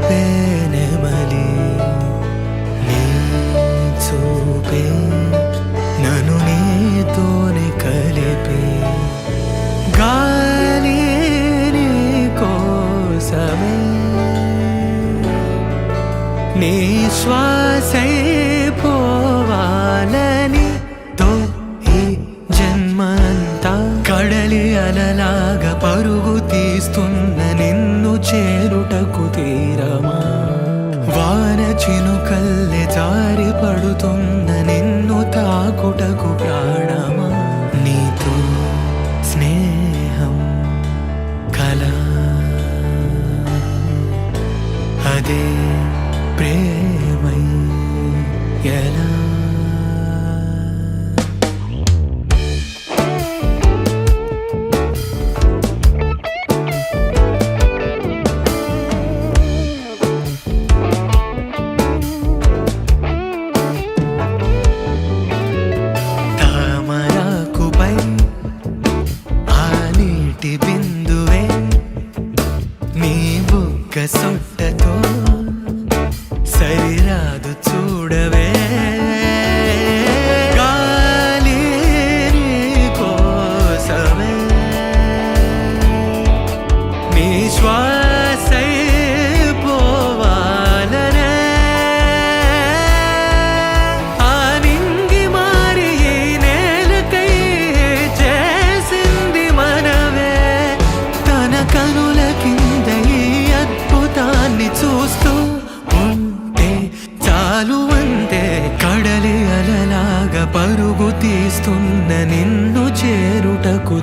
పేనెమలి నీ చూపే నన్ను నీతోనే కలిపే గాలి నీ కోసమే నీ శ్వాసై పోవాలని తో ఈ జన్మంతా కడలి అలలాగా పరుగు తీస్తున్న నిన్ను చేరుటకు తీరమా వాన చినుకల్లె జారి పడుతున్న నిన్ను తాకుటకు ప్రాణమా నీతో స్నేహం కలా అదే ప్రేమై ఎలా తామరాకుపై ఆ నీటి బిందువే నీ బుగ్గ సొట్టతో సరిరాదు చూడవే గాలి నీ కోసమే నీ శ్వాసై పోవాలనే ఆ నింగి మారి ఈ నేలకై చేసింది మనవే తన కనుల కింద ఈ అద్భుతాన్ని చూస్తూ చాలు అంతే కడలి అలలాగా పరుగు తీస్తున్న నిన్ను చేరుటకు